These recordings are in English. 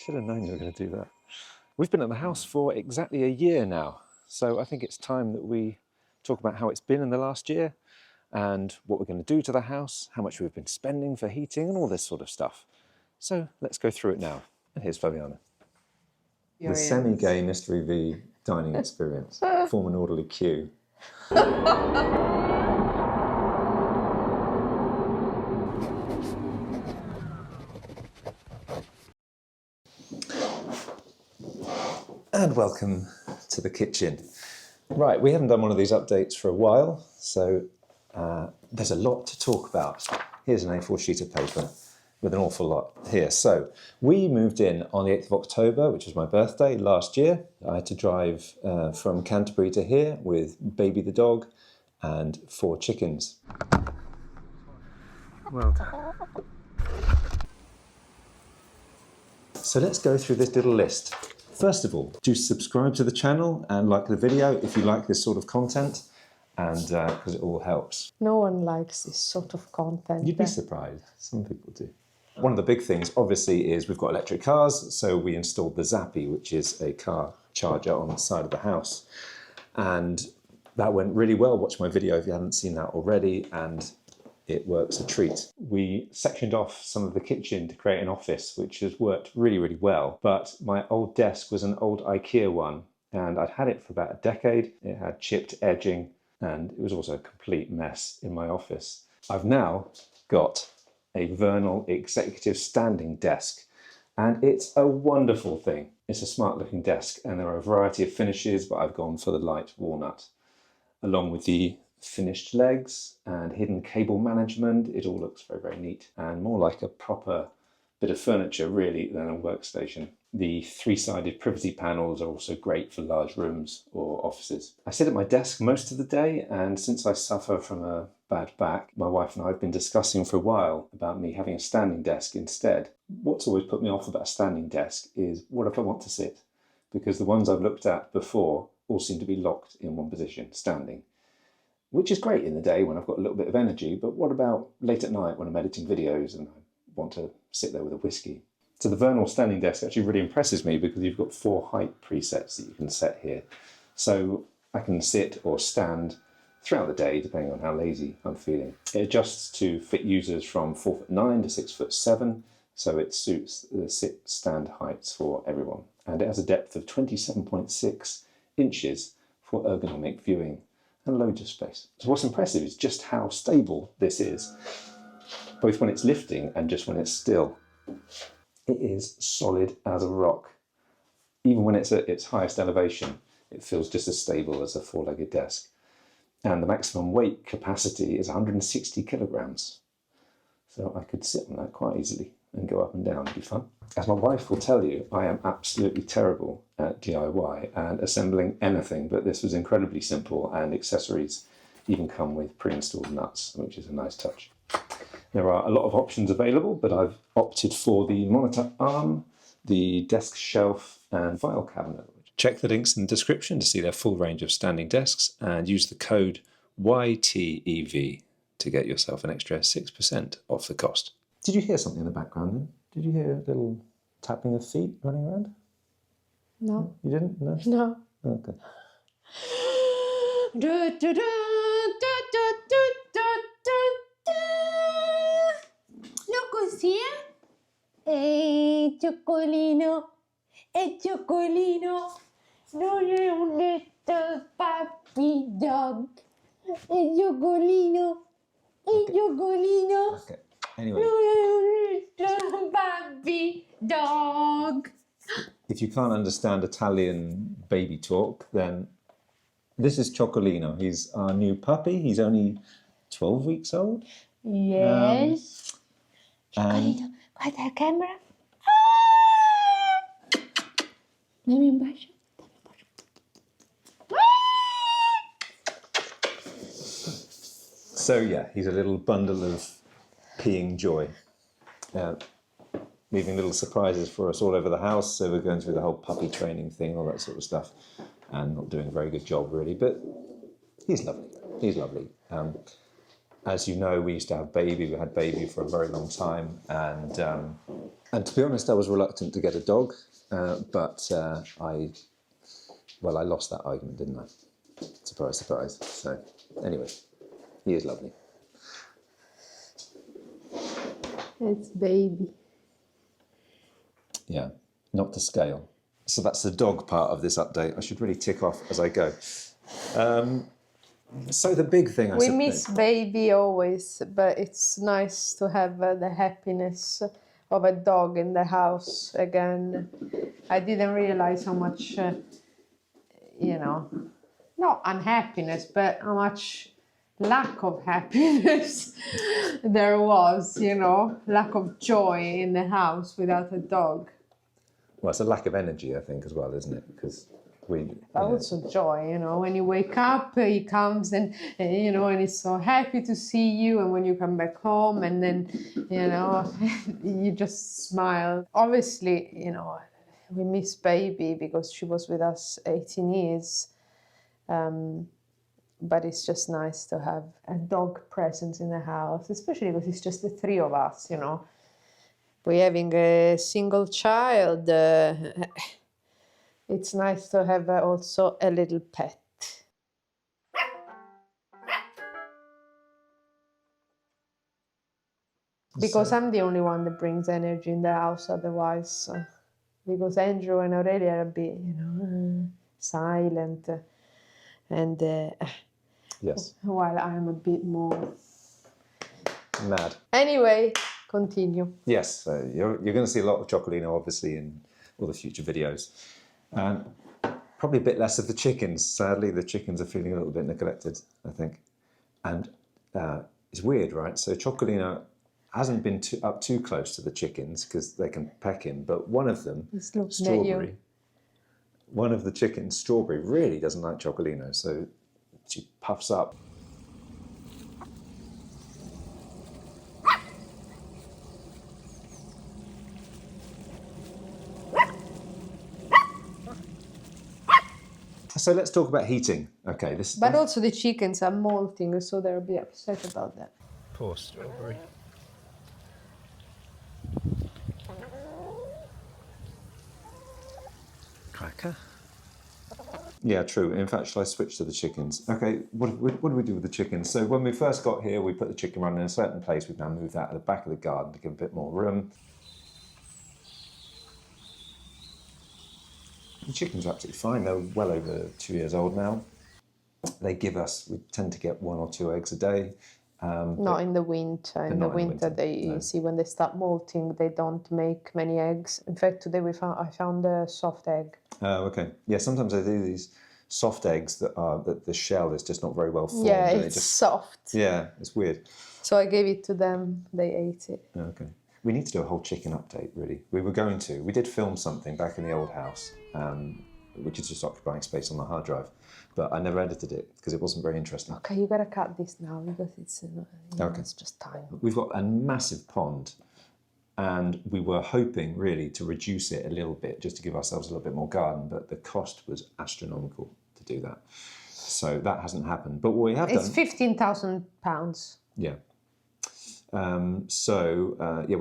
Should have known you were going to do that. We've been at the house for exactly a year now, so I think it's time that we talk about how it's been in the last year and what we're going to do to the house, how much we've been spending for heating and all this sort of stuff. So let's go through it now. And here's Fabiana. The semi-gay Mystery V dining experience. Form an orderly queue. And welcome to the kitchen. Right, we haven't done one of these updates for a while, so there's a lot to talk about. Here's an A4 sheet of paper with an awful lot here. So we moved in on the 8th of October, which was my birthday last year. I had to drive from Canterbury to here with Baby the dog and 4 chickens. Well done. So let's go through this little list. First of all, do subscribe to the channel and like the video if you like this sort of content, and because it all helps. No one likes this sort of content. You'd be surprised. Some people do. One of the big things, obviously, is we've got electric cars, so we installed the Zappi, which is a car charger on the side of the house. And that went really well. Watch my video if you haven't seen that already, and it works a treat. We sectioned off some of the kitchen to create an office, which has worked really, really well. But my old desk was an old IKEA one, and I'd had it for about a decade. It had chipped edging, and it was also a complete mess in my office. I've now got a Vernal executive standing desk, and it's a wonderful thing. It's a smart looking desk, and there are a variety of finishes, but I've gone for the light walnut. Along with the finished legs and hidden cable management, it all looks very, very neat and more like a proper bit of furniture really than a workstation. The 3-sided privacy panels are also great for large rooms or offices. I sit at my desk most of the day, and since I suffer from a bad back, my wife and I have been discussing for a while about me having a standing desk instead. What's always put me off about a standing desk is what if I want to sit? Because the ones I've looked at before all seem to be locked in one position, standing. Which is great in the day when I've got a little bit of energy, but what about late at night when I'm editing videos and I want to sit there with a whiskey? So the Vernal standing desk actually really impresses me because you've got 4 height presets that you can set here. So I can sit or stand throughout the day depending on how lazy I'm feeling. It adjusts to fit users from 4'9" to 6'7", so it suits the sit-stand heights for everyone. And it has a depth of 27.6 inches for ergonomic viewing and loads of space. So what's impressive is just how stable this is, both when it's lifting and just when it's still. It is solid as a rock. Even when it's at its highest elevation, it feels just as stable as a 4-legged desk. And the maximum weight capacity is 160 kilograms. So I could sit on that quite easily and go up and down. It'd be fun. As my wife will tell you, I am absolutely terrible at DIY and assembling anything, but this was incredibly simple, and accessories even come with pre-installed nuts, which is a nice touch. There are a lot of options available, but I've opted for the monitor arm, the desk shelf, and file cabinet. Check the links in the description to see their full range of standing desks, and use the code YTEV to get yourself an extra 6% off the cost. Did you hear something in the background then? Did you hear a little tapping of feet running around? No. You didn't? No? No. Okay. Lo così? Chocolino, Chocolino, non è un little puppy dog. Chocolino, Chocolino. Okay. Anyway. Little puppy dog. If you can't understand Italian baby talk, then this is Chocolino. He's our new puppy. He's only 12 weeks old. Yes. And Guarda la camera. Dammi un bacio. so yeah, he's a little bundle of peeing joy. Leaving little surprises for us all over the house. So we're going through the whole puppy training thing, all that sort of stuff, and not doing a very good job really, but he's lovely. He's lovely. As you know, we used to have Baby. We had Baby for a very long time, and to be honest, I was reluctant to get a dog, but I lost that argument, didn't I? Surprise, surprise. So, anyway, he is lovely. It's Baby. Yeah, not to scale. So that's the dog part of this update. I should really tick off as I go. So the big thing, We miss Baby always, but it's nice to have the happiness of a dog in the house again. I didn't realize how much, not unhappiness, but how much lack of happiness there was, lack of joy in the house without a dog. Well, it's a lack of energy, I think, as well, isn't it? Because but also joy, when you wake up, he comes and he's so happy to see you, and when you come back home, and then, you just smile. Obviously, we miss Baby because she was with us 18 years. But it's just nice to have a dog presence in the house, especially because it's just the three of us, We're having a single child. It's nice to have also a little pet. Because I'm the only one that brings energy in the house otherwise. Because Andrew and Aurelia are a bit, silent. And yes, while I'm a bit more mad. Anyway, continue. Yes, you're going to see a lot of Chocolino, obviously, in all the future videos. Probably a bit less of the chickens. Sadly, the chickens are feeling a little bit neglected, I think. And it's weird, right? So Chocolino hasn't been up too close to the chickens because they can peck him. But one of them, Strawberry, one of the chickens, Strawberry, really doesn't like Chocolino. So she puffs up. So let's talk about heating. Okay, But also the chickens are molting, so they'll be upset about that. Poor Strawberry. Cracker. Yeah, true. In fact, shall I switch to the chickens? Okay, what do we do with the chickens? So when we first got here, we put the chicken run in a certain place. We've now moved that at the back of the garden to give a bit more room. The chickens are absolutely fine. They're well over 2 years old now. We tend to get 1 or 2 eggs a day. Not in the winter. In the winter, see when they start molting, they don't make many eggs. In fact, today I found a soft egg. Oh, okay. Yeah, sometimes I do these soft eggs that the shell is just not very well formed. Yeah, it's soft. Yeah, it's weird. So I gave it to them. They ate it. Okay. We need to do a whole chicken update, really. We did film something back in the old house, which is just occupying space on the hard drive. But I never edited it because it wasn't very interesting. Okay, you gotta cut this now because it's it's just time. We've got a massive pond, and we were hoping really to reduce it a little bit just to give ourselves a little bit more garden, but the cost was astronomical to do that. So that hasn't happened. But what we have done... It's £15,000. Yeah. We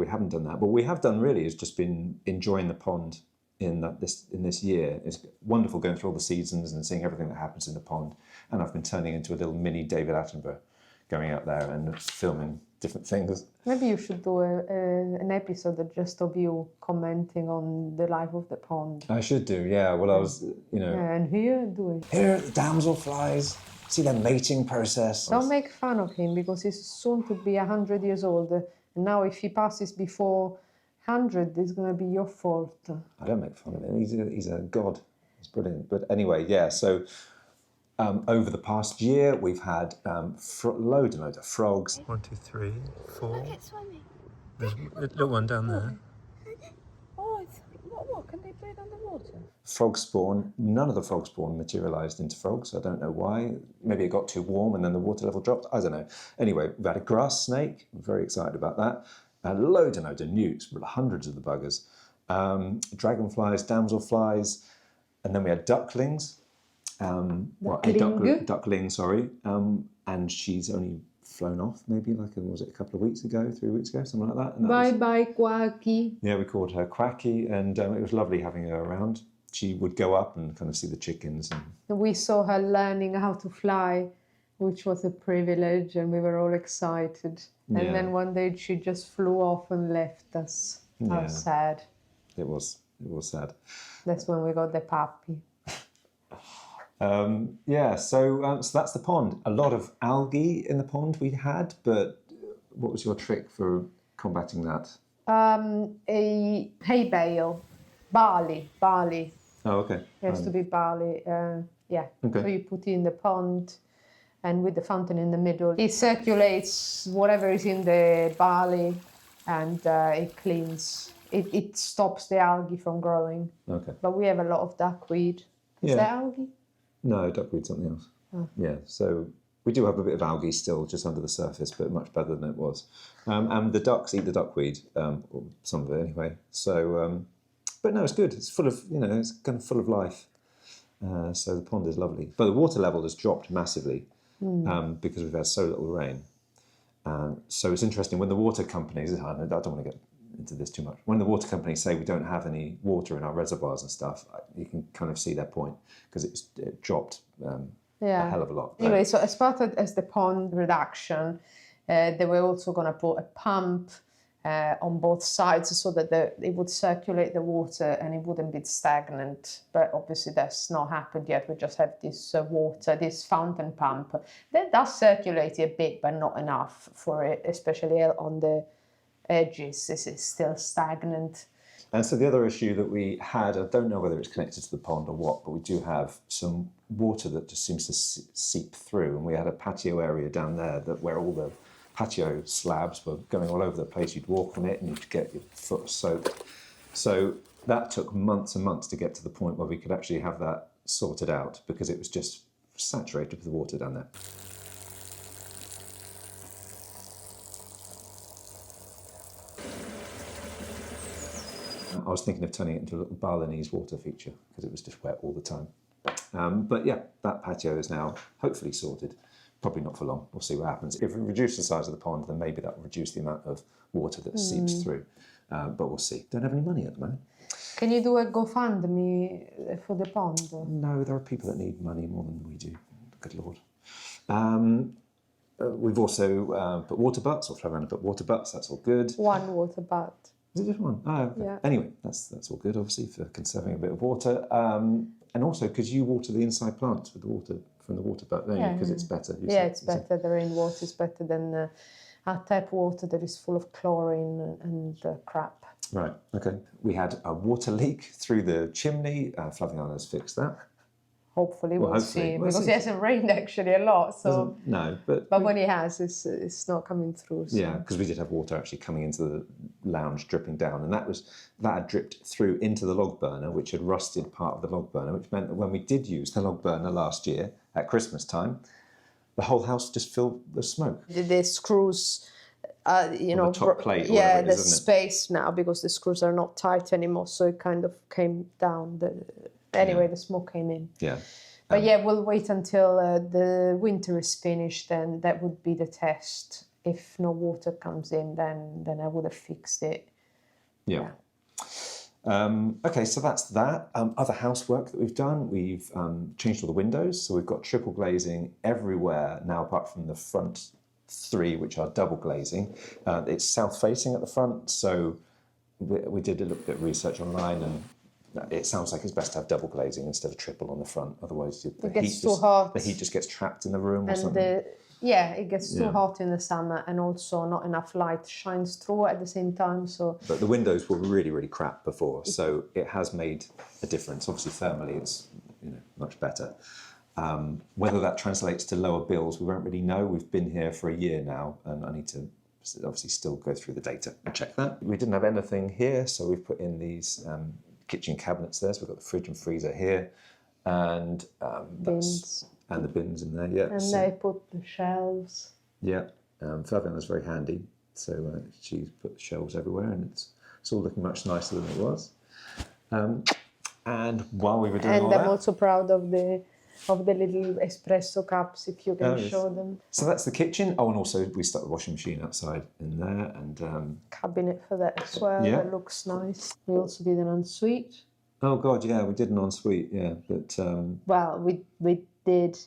haven't done that. But what we have done really is just been enjoying the pond in this year. It's wonderful going through all the seasons and seeing everything that happens in the pond. And I've been turning into a little mini David Attenborough, going out there and filming different things. Maybe you should do an episode just of you commenting on the life of the pond. I should do, yeah. Well, I was, Yeah, and here, do it. Here are the damselflies. See their mating process. Don't make fun of him because he's soon to be 100 years old. And now if he passes before 100, it's going to be your fault. I don't make fun of him. He's a god. He's brilliant. But anyway, yeah, so over the past year, we've had loads and loads of frogs. 1, 2, 3, 4. Look, it's swimming. There's a little one down there. Oh, what? Can they breathe underwater? Frog spawn. None of the frog spawn materialised into frogs. I don't know why. Maybe it got too warm and then the water level dropped. I don't know. Anyway, we've had a grass snake. I'm very excited about that. And loads and loads of newts, hundreds of the buggers. Dragonflies, damselflies. And then we had ducklings. Duckling, sorry. And she's only flown off, maybe was it a couple of weeks ago, 3 weeks ago, something like that. And Bye, Quacky. Yeah, we called her Quacky, and it was lovely having her around. She would go up and kind of see the chickens. And we saw her learning how to fly, which was a privilege, and we were all excited. And then one day she just flew off and left us. How sad. It was sad. That's when we got the puppy. So that's the pond. A lot of algae in the pond we had, but what was your trick for combating that? A hay bale, barley. Oh, okay. It has to be barley, Okay. So you put it in the pond, and with the fountain in the middle, it circulates whatever is in the barley, and it cleans. It stops the algae from growing. Okay. But we have a lot of duckweed. Is that algae? No, duckweed's something else. Oh. Yeah, so we do have a bit of algae still just under the surface, but much better than it was. And the ducks eat the duckweed, or some of it anyway. So, but no, it's good. It's full of, it's kind of full of life. So the pond is lovely. But the water level has dropped massively because we've had so little rain. So it's interesting when the water companies, I don't want to get into this too much. When the water companies say we don't have any water in our reservoirs and stuff, you can kind of see their point because it dropped a hell of a lot. Anyway, so as part of as the pond reduction, they were also going to put a pump on both sides so that it would circulate the water and it wouldn't be stagnant. But obviously that's not happened yet. We just have this this fountain pump that does circulate a bit, but not enough for it, especially on the edges. This is still stagnant. And so the other issue that we had, I don't know whether it's connected to the pond or what, but we do have some water that just seems to seep through. And we had a patio area down there where all the patio slabs were going all over the place. You'd walk on it and you'd get your foot soaked. So that took months and months to get to the point where we could actually have that sorted out because it was just saturated with water down there. I was thinking of turning it into a little Balinese water feature because it was just wet all the time. But yeah, that patio is now hopefully sorted. Probably not for long. We'll see what happens. If we reduce the size of the pond, then maybe that will reduce the amount of water that seeps through. But we'll see. Don't have any money at the moment. Can you do a GoFundMe for the pond? No, there are people that need money more than we do. Good Lord. We've also put water butts, or flow around and put water butts. That's all good. One water butt. Is it just one? Oh, okay. Yeah. Anyway, that's all good, obviously, for conserving a bit of water. And also because you water the inside plants with the water from the water butt, don't you? Because it's better. It's better. The rainwater is better than our tap water that is full of chlorine and crap. Right, okay. We had a water leak through the chimney. Flaviana has fixed that. Hopefully we'll see. Because see. it hasn't rained actually a lot. So no, but when it has, it's not coming through. So. Yeah, because we did have water actually coming into the lounge, dripping down, and that had dripped through into the log burner, which had rusted part of the log burner, which meant that when we did use the log burner last year at Christmas time, the whole house just filled with smoke. The screws, the top plate. Yeah, there's space now because the screws are not tight anymore, so it kind of came down. The smoke came in. Yeah. But we'll wait until the winter is finished, and that would be the test. If no water comes in, then I would have fixed it. Yeah. Okay, so that's that. Other housework that we've done, we've changed all the windows. So we've got triple glazing everywhere now, apart from the front 3, which are double glazing. It's south facing at the front, so we did a little bit of research online, and it sounds like it's best to have double glazing instead of triple on the front. Otherwise, the heat just gets trapped in the room or something. It gets too hot in the summer, and also not enough light shines through at the same time. So, but the windows were really, really crap before, so it has made a difference. Obviously, thermally, it's much better. Whether that translates to lower bills, we won't really know. We've been here for a year now, and I need to obviously still go through the data and check that. We didn't have anything here, so we've put in these kitchen cabinets there. So we've got the fridge and freezer here, and bins. And the bins in there, yeah. And they put the shelves. Yeah, Flaviana's very handy, so she's put the shelves everywhere, and it's all looking much nicer than it was. And while we were doing all that... And I'm also proud of the of the little espresso cups, if you can yes. show them. So that's the kitchen. Oh, and also we stuck the washing machine outside in there, and Cabinet for that as well. Yeah. That looks nice. We also did an ensuite. oh god, yeah, we did an ensuite, yeah, but Well, we did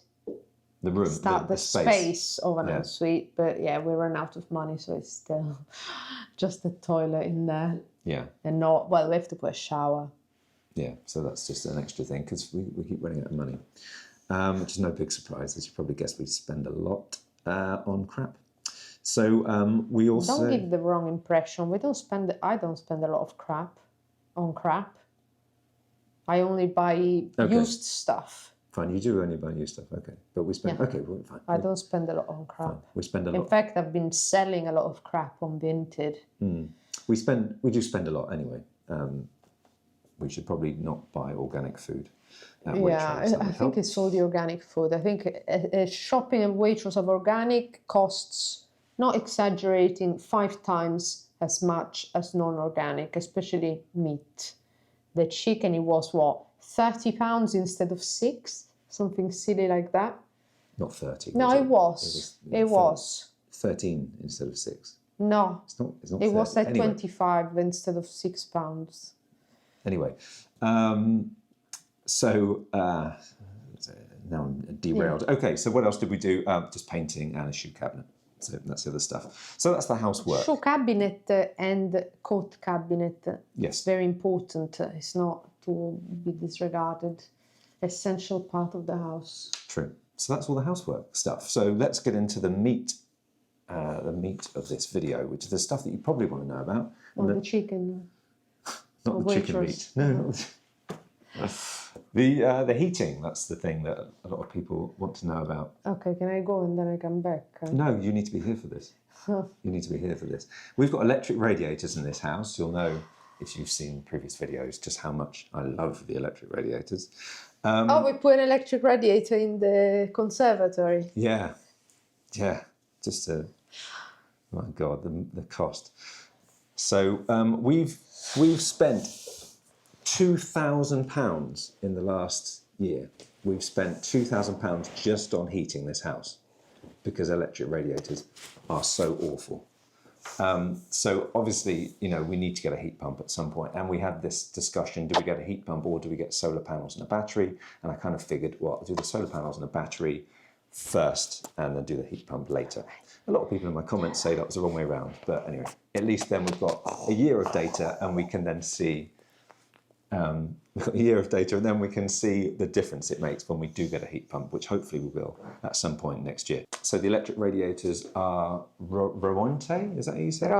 the room, start the space of an Yeah. ensuite, but yeah, we ran out of money, so it's still just a toilet in there, yeah, and not well. We have to put a shower. yeah. So that's just an extra thing because we keep running out of money, which is no big surprise. As you probably guessed, we spend a lot on crap. So we also Don't give the wrong impression. We don't spend. I don't spend a lot of crap on crap. I only buy used stuff. Fine, you do only buy new stuff, okay? But we spend okay, well, fine. I don't spend a lot on crap. Fine. We spend a In lot. fact, I've been selling a lot of crap on Vinted. We do spend a lot anyway. We should probably not buy organic food. At Yeah, Waitrose. That I would think help. it's all the organic food. I think a shopping at Waitrose of organic costs, not exaggerating, 5 times as much as non-organic, especially meat. The chicken, it was what, £30 instead of 6? Something silly like that. Not 30. No, it was. It was. 13 instead of 6. No, It's not. It's not. it 30. was like Anyway. 25 instead of £6. Anyway, so now I'm derailed. Okay, so what else did we do? Just painting and a shoe cabinet. So that's the other stuff. So that's the housework. Shoe cabinet and coat cabinet. Yes. Very important. It's not to be disregarded. Essential part of the house. True. So that's all the housework stuff. So let's get into the meat of this video, which is the stuff that you probably want to know about. Or the chicken. Not or the chicken meat. Waitrose. No. The heating. That's the thing that a lot of people want to know about. Okay, can I go and then I come back? No, you need to be here for this. You need to be here for this. We've got electric radiators in this house. You'll know if you've seen previous videos just how much I love the electric radiators. Oh, we put an electric radiator in the conservatory. Yeah, just my God, the cost. So we've spent £2,000 in the last year. We've spent £2,000 just on heating this house because electric radiators are so awful. So obviously, we need to get a heat pump at some point. And we had this discussion, do we get a heat pump or do we get solar panels and a battery? And I kind of figured, well, I'll do the solar panels and a battery first and then do the heat pump later. A lot of people in my comments say that was the wrong way around. But anyway, at least then we've got a year of data and we can then see we've got a year of data and then we can see the difference it makes when we do get a heat pump, which hopefully we will at some point next year. So the electric radiators are Rointe, is that how you say it?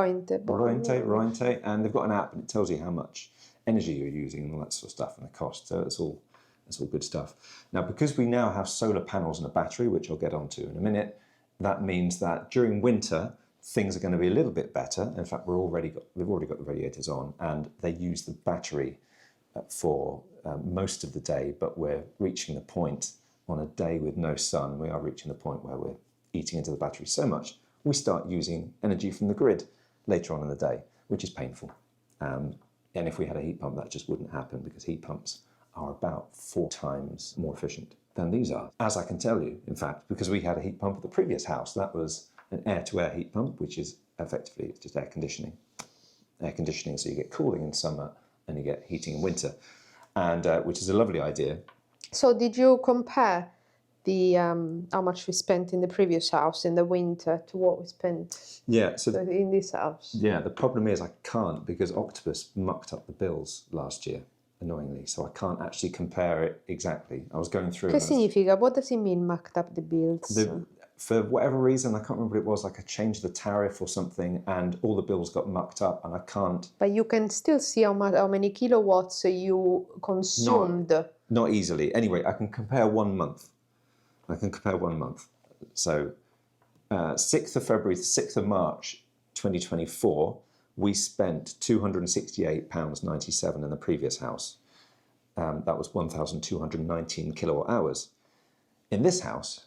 Rointe, and they've got an app and it tells you how much energy you're using and all that sort of stuff and the cost. So it's all good stuff. Now, because we now have solar panels and a battery, which I'll get onto in a minute, that means that during winter, things are going to be a little bit better. In fact, we've already got the radiators on and they use the battery for most of the day, but we're reaching the point on a day with no sun, we are reaching the point where we're eating into the battery so much, we start using energy from the grid later on in the day, which is painful. And if we had a heat pump, that just wouldn't happen because heat pumps are about 4 times more efficient than these are. As I can tell you, in fact, because we had a heat pump at the previous house, that was an air-to-air heat pump, which is effectively it's just air conditioning. Air conditioning, so you get cooling in summer and you get heating in winter, and which is a lovely idea. So did you compare the how much we spent in the previous house in the winter to what we spent Yeah, so in this house? yeah, the problem is I can't because Octopus mucked up the bills last year, annoyingly, so I can't actually compare it exactly. I was going through. Che significa? What does it mean, mucked up the bills? For whatever reason, I can't remember what it was, like I changed the tariff or something and all the bills got mucked up and I can't... But you can still see how many kilowatts you consumed. Not easily. Anyway, I can compare 1 month. So 6th of February to 6th of March 2024, we spent £268.97 in the previous house. That was 1,219 kilowatt hours. In this house,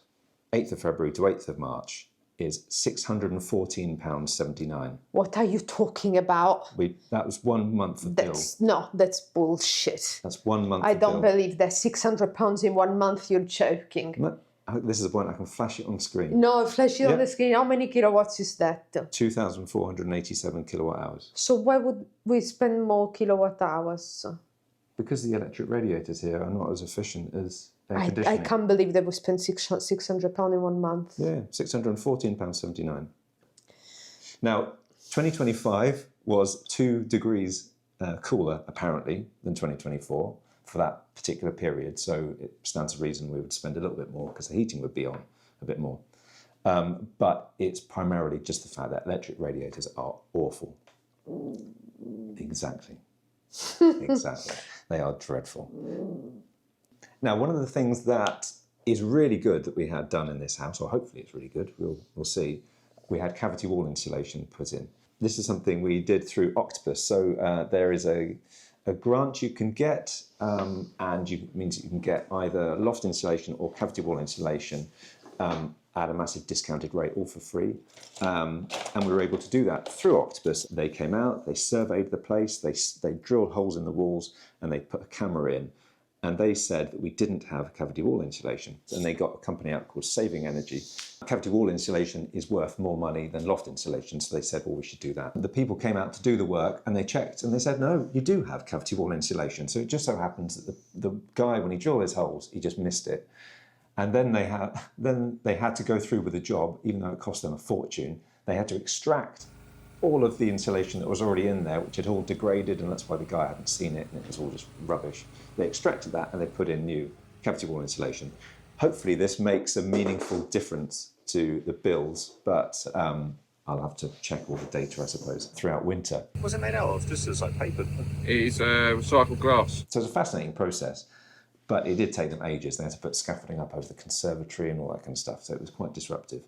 8th of February to 8th of March, is £614.79. What are you talking about? That was 1 month of bill. That's bullshit. That's 1 month I of don't bill. believe that. £600 in 1 month, you're joking. No, this is the point, I can flash it on screen. No, flash it on the screen. How many kilowatts is that? 2,487 kilowatt hours. So why would we spend more kilowatt hours? Because the electric radiators here are not as efficient as air I conditioning. can't believe that we spent £600 in 1 month. Yeah, £614.79. Now, 2025 was 2 degrees cooler, apparently, than 2024 for that particular period. So it stands to reason we would spend a little bit more because the heating would be on a bit more. But it's primarily just the fact that electric radiators are awful. Exactly. Exactly. They are dreadful. Now, one of the things that is really good that we had done in this house, or hopefully it's really good, we'll see, we had cavity wall insulation put in. This is something we did through Octopus. So there is a grant you can get, and it means that you can get either loft insulation or cavity wall insulation at a massive discounted rate, all for free. And we were able to do that through Octopus. They came out, they surveyed the place, they drilled holes in the walls, and they put a camera in. And they said that we didn't have cavity wall insulation. And they got a company out called Saving Energy. Cavity wall insulation is worth more money than loft insulation, so they said, well, we should do that. The people came out to do the work, and they checked, and they said, no, you do have cavity wall insulation. So it just so happens that the guy, when he drilled his holes, he just missed it. And then they had to go through with the job, even though it cost them a fortune. They had to extract all of the insulation that was already in there, which had all degraded, and that's why the guy hadn't seen it, and it was all just rubbish. They extracted that and they put in new cavity wall insulation. Hopefully this makes a meaningful difference to the bills, but I'll have to check all the data, I suppose, throughout winter. What's it made out of? Just as like paper? It's recycled glass. So it's a fascinating process, but it did take them ages. They had to put scaffolding up over the conservatory and all that kind of stuff, so it was quite disruptive.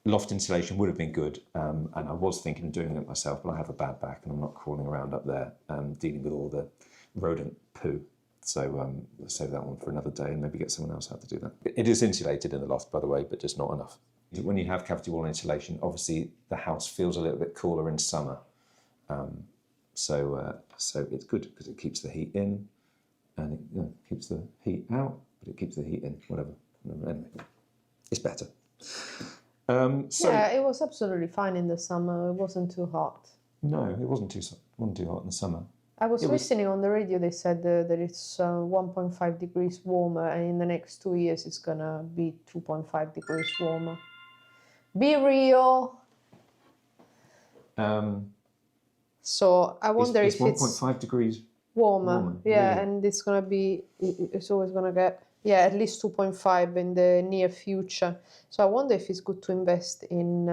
Loft insulation would have been good, and I was thinking of doing it myself, but I have a bad back and I'm not crawling around up there dealing with all the rodent poo. So we'll save that one for another day and maybe get someone else out to do that. It is insulated in the loft, by the way, but just not enough. When you have cavity wall insulation, obviously the house feels a little bit cooler in summer. So it's good because it keeps the heat in, and it keeps the heat out, but it keeps the heat in, whatever. Anyway, it's better. Yeah, it was absolutely fine in the summer. It wasn't too hot. No, it wasn't too hot in the summer. I was listening on the radio. They said that it's 1.5 degrees warmer, and in the next 2 years it's gonna be 2.5 degrees warmer. Be real. So I wonder if it's 1.5 degrees warmer. Yeah, really? and it's gonna be. It's always gonna get. Yeah, at least 2.5 in the near future. So I wonder if it's good to invest in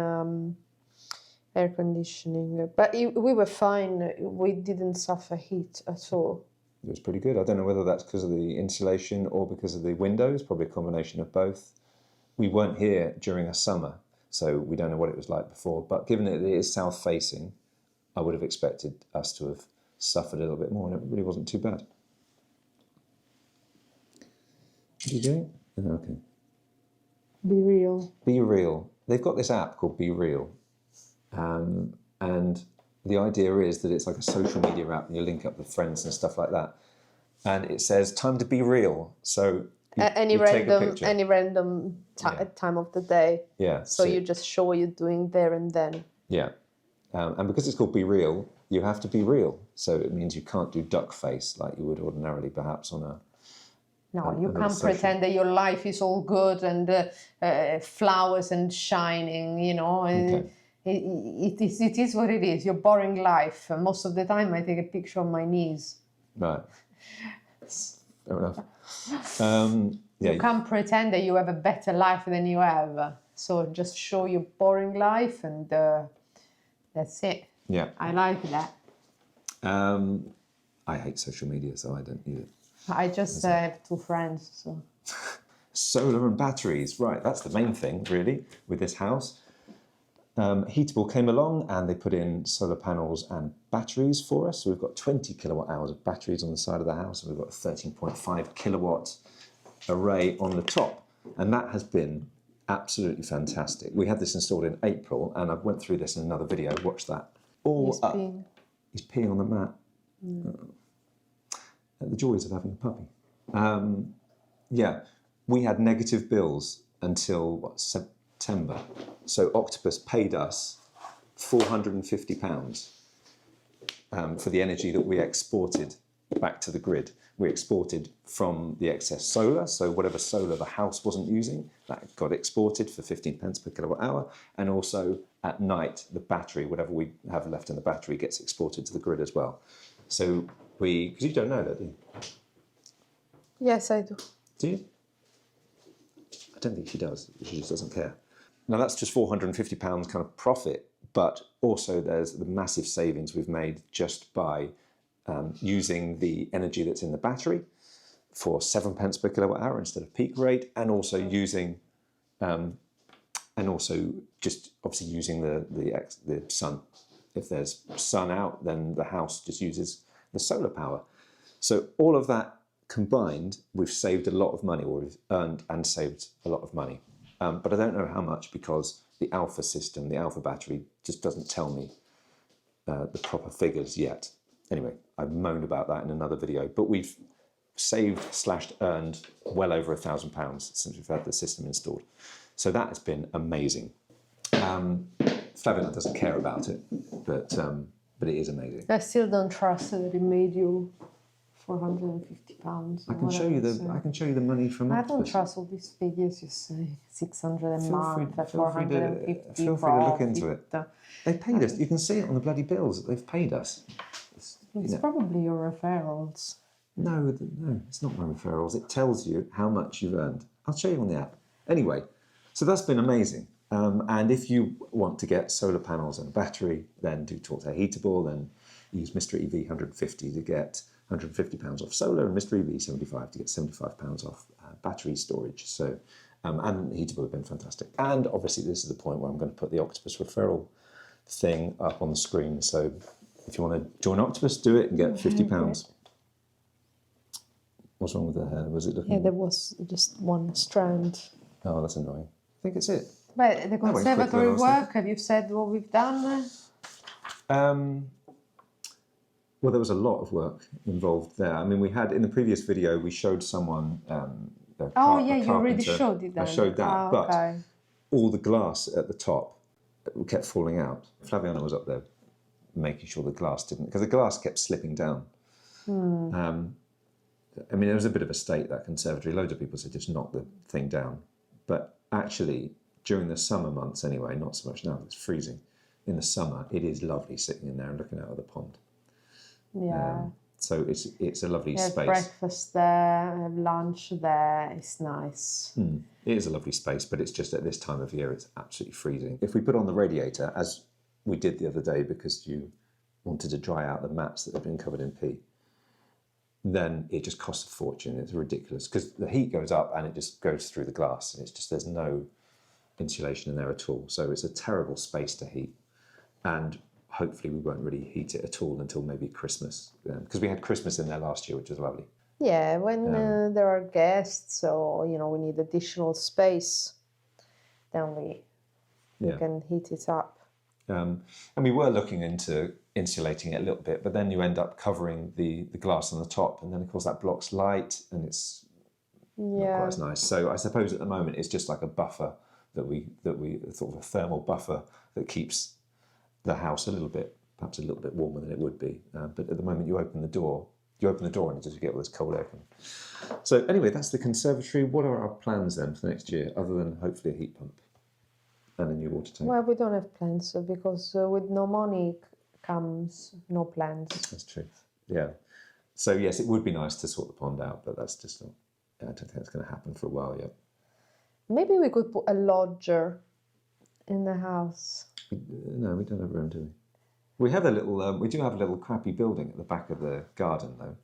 air conditioning. But we were fine. We didn't suffer heat at all. It was pretty good. I don't know whether that's because of the insulation or because of the windows, probably a combination of both. We weren't here during a summer, so we don't know what it was like before. But given that it is south-facing, I would have expected us to have suffered a little bit more, and it really wasn't too bad. What are you doing? Oh, okay. Be real. Be Real. They've got this app called Be Real. And the idea is that it's like a social media app and you link up with friends and stuff like that. And it says, time to be real. So Any random time of the day. Yeah. So you just show what you're doing there and then. Yeah. And because it's called Be Real, you have to be real. So it means you can't do duck face like you would ordinarily perhaps on a... No, you can't pretend that your life is all good and flowers and shining, you know. Okay. It is what it is, your boring life. Most of the time I take a picture of my knees. Right. Fair enough. Yeah. You can't pretend that you have a better life than you have. So just show your boring life and that's it. Yeah. I like that. I hate social media, so I don't need it. I just have 2 friends, so. Solar and batteries, right, that's the main thing, really, with this house. Heatable came along and they put in solar panels and batteries for us. So we've got 20 kilowatt hours of batteries on the side of the house, and we've got a 13.5 kilowatt array on the top. And that has been Absolutely fantastic. We had this installed in April, and I went through this in another video. Watch that. All He's up. peeing. He's peeing on the mat. The joys of having a puppy. Yeah, we had negative bills until September. So Octopus paid us £450 for the energy that we exported back to the grid. We exported from the excess solar, so whatever solar the house wasn't using, that got exported for 15 pence per kilowatt hour, and also at night, the battery, whatever we have left in the battery, gets exported to the grid as well. So because you don't know that, do you? Yes, I do. Do you? I don't think she does. She just doesn't care. Now that's just £450 kind of profit, but also there's the massive savings we've made just by using the energy that's in the battery for 7 pence per kilowatt hour instead of peak rate, and also using, and also just obviously using the sun. If there's sun out, then the house just uses the solar power. So all of that combined, we've saved a lot of money, or we've earned and saved a lot of money. But I don't know how much, because the alpha system, the alpha battery, just doesn't tell me the proper figures yet. Anyway, I've moaned about that in another video, but we've saved/earned well over £1,000 since we've had the system installed. So that has been amazing. Flavina doesn't care about it, but it is amazing. I still don't trust that it made you £450. I can show you the money from I Octopus. don't trust all these figures you say. 600 a month, Feel free to look into it. They paid us. You can see it on the bloody bills that they've paid us. It's probably your referrals. No, it's not my referrals. It tells you how much you've earned. I'll show you on the app. Anyway, so that's been amazing. And if you want to get solar panels and a battery, then do talk to Heatable, then use Mr. EV 150 to get £150 off solar, and Mr. EV 75 to get £75 off battery storage. So, and Heatable have been fantastic. And obviously this is the point where I'm going to put the Octopus referral thing up on the screen. So if you want to join Octopus, do it and get £50. What's wrong with the hair? Was it looking... Yeah, there was just one strand. Oh, that's annoying. I think it's it. But the conservatory work, have you said what we've done? Well, there was a lot of work involved there. I mean, we had, in the previous video, we showed someone... You already showed it then. I showed that, okay. But all the glass at the top kept falling out. Flaviana was up there making sure the glass didn't... Because the glass kept slipping down. I mean, it was a bit of a state, that conservatory. Loads of people said just knock the thing down. But actually, during the summer months anyway, not so much now, it's freezing. In the summer, it is lovely sitting in there and looking out of the pond. Yeah. So it's a lovely Have space. breakfast there, have lunch there. It's nice. It is a lovely space, but it's just at this time of year, it's absolutely freezing. If we put on the radiator, as we did the other day because you wanted to dry out the mats that have been covered in pee, then it just costs a fortune. It's ridiculous because the heat goes up and it just goes through the glass, and it's just, there's no insulation in there at all. So it's a terrible space to heat, and hopefully we won't really heat it at all until maybe Christmas, because we had Christmas in there last year, which was lovely. Yeah, when there are guests or, we need additional space, then we can heat it up. And we were looking into insulating it a little bit, but then you end up covering the glass on the top, and then of course that blocks light, and it's not quite as nice. So I suppose at the moment it's just like a buffer that we sort of a thermal buffer that keeps the house perhaps a little bit warmer than it would be. But at the moment you open the door and you just get all this cold air coming. So anyway, that's the conservatory. What are our plans then for next year, other than hopefully a heat pump and a new water tank? Well, we don't have plans because with no money comes no plans. That's true. Yeah. So yes, it would be nice to sort the pond out, but that's just not... I don't think that's going to happen for a while yet. Maybe we could put a lodger in the house. No, we don't have room, do we? We have a little. We do have a little crappy building at the back of the garden, though,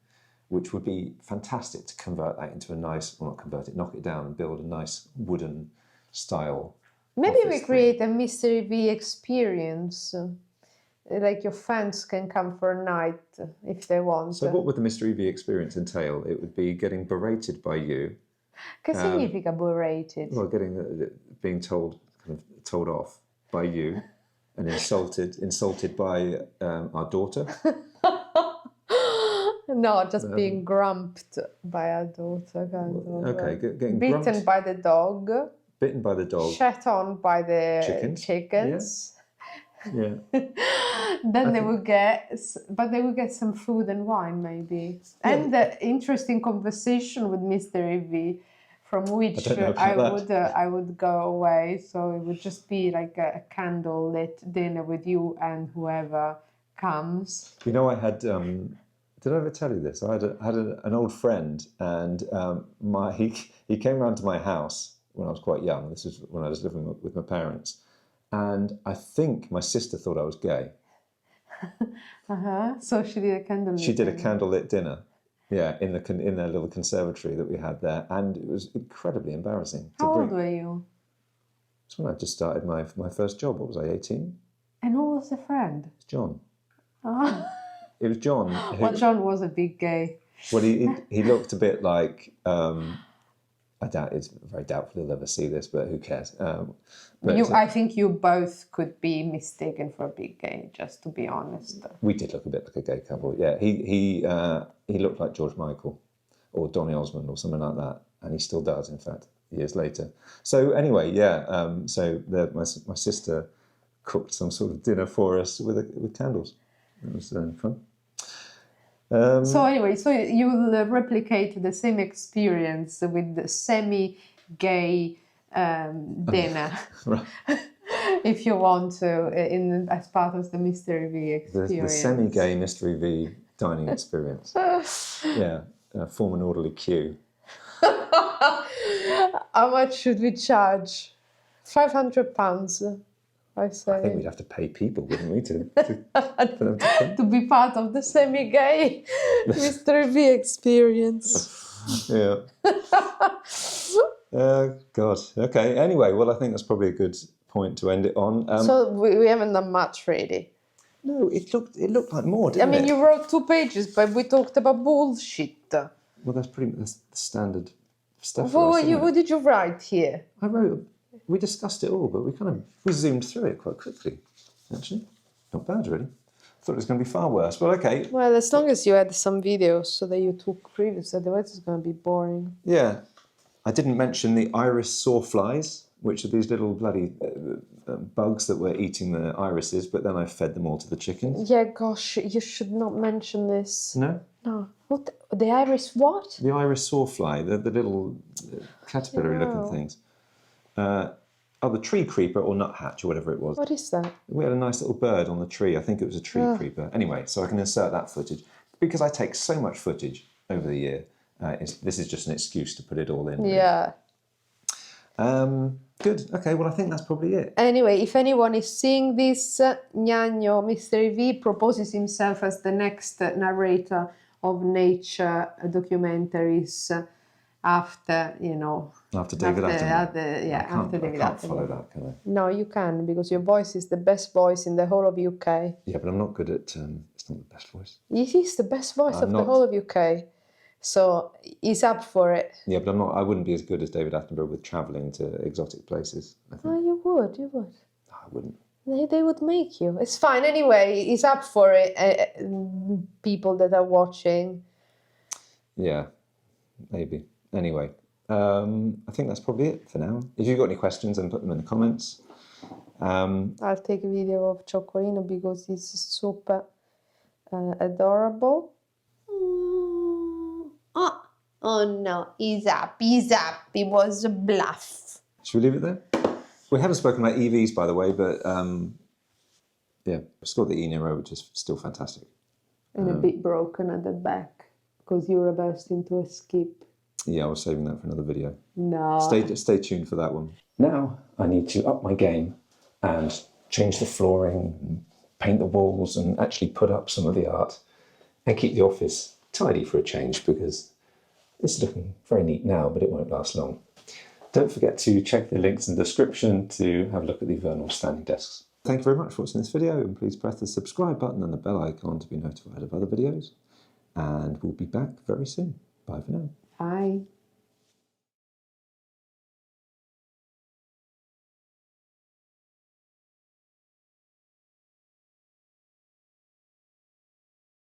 which would be fantastic to convert that into a nice... Well, not convert it, knock it down and build a nice wooden style. Maybe we create a mystery V experience. Like your fans can come for a night if they want. So what would the Mystery V experience entail? It would be getting berated by you Che significa berated? Well, being kind of told off by you and insulted by our daughter. No, just being grumped by our daughter, kind of. Okay, getting bitten grumped. by the dog. Bitten by the dog. Shat on by the Chickens. Yeah. Then they would get some food and wine maybe, and the interesting conversation with Mr. Evie, from which I would go away. So it would just be like a candle lit dinner with you and whoever comes. You know, I had. Did I ever tell you this? I had an old friend, and he came round to my house when I was quite young. This is when I was living with my parents, and I think my sister thought I was gay. So she did a candle. She did a candlelit dinner, yeah, in their little conservatory that we had there, and it was incredibly embarrassing. How old were you? It's when I just started my first job. What was I, 18? And who was the friend? It's John. Oh. It was John. Well, John was a big gay. Well, he looked a bit like. I doubt it's very doubtful he'll ever see this, but who cares? I think you both could be mistaken for a big gay, just to be honest. We did look a bit like a gay couple. Yeah, he looked like George Michael or Donny Osmond or something like that, and he still does, in fact, years later. So anyway, yeah. My sister cooked some sort of dinner for us with candles. It was fun. So anyway, so you will replicate the same experience with the semi-gay dinner, Right. if you want to, as part of the Mystery V experience. The semi-gay Mystery V dining experience. Yeah, form an orderly queue. How much should we charge? £500, I say. I think we'd have to pay people, wouldn't we, for them to come? To be part of the semi-gay Mystery V experience. Yeah. God. Okay. Anyway, well, I think that's probably a good point to end it on. So we haven't done much, really. No, it looked like more, didn't it? I mean, you wrote 2 pages, but we talked about bullshit. Well, that's the standard stuff. What did you write here? We discussed it all, but we zoomed through it quite quickly. Actually, not bad, really. Thought it was going to be far worse. Well, okay. Well, as long as you had some videos so that you took previously, otherwise it's going to be boring. Yeah. I didn't mention the iris sawflies, which are these little bloody bugs that were eating the irises, but then I fed them all to the chickens. Yeah, gosh, you should not mention this. No? No. What? The iris what? The iris sawfly, the little caterpillar-looking things. The tree creeper or nuthatch or whatever it was. What is that? We had a nice little bird on the tree. I think it was a tree creeper. Anyway, so I can insert that footage. Because I take so much footage over the year, this is just an excuse to put it all in. Really. Yeah. Good. Okay, well, I think that's probably it. Anyway, if anyone is seeing this, Gnagno, Mr. V proposes himself as the next narrator of nature documentaries after, After David Attenborough. After David I can't Attenborough. follow that, can I? No, you can, because your voice is the best voice in the whole of UK. Yeah, but I'm not good at... it's not the best voice. It is the best voice of the not. whole of UK. So he's up for it. Yeah, but I wouldn't be as good as David Attenborough with travelling to exotic places, I think. Oh, you would. No, I wouldn't. They would make you. It's fine. Anyway, he's up for it, people that are watching. Yeah, maybe. Anyway, I think that's probably it for now. If you've got any questions, then put them in the comments. I'll take a video of Chocolino because he's super adorable. Oh no, he's up. It was a bluff. Should we leave it there? We haven't spoken about EVs, by the way, but yeah, I've scored the E Niro, which is still fantastic. And a bit broken at the back because you reversed into a skip. Yeah, I was saving that for another video. No. Stay tuned for that one. Now I need to up my game and change the flooring, and paint the walls, and actually put up some of the art and keep the office tidy for a change, because this is looking very neat now, but it won't last long. Don't forget to check the links in the description to have a look at the Vernal standing desks. Thank you very much for watching this video, and please press the subscribe button and the bell icon to be notified of other videos. And we'll be back very soon. Bye for now. Bye.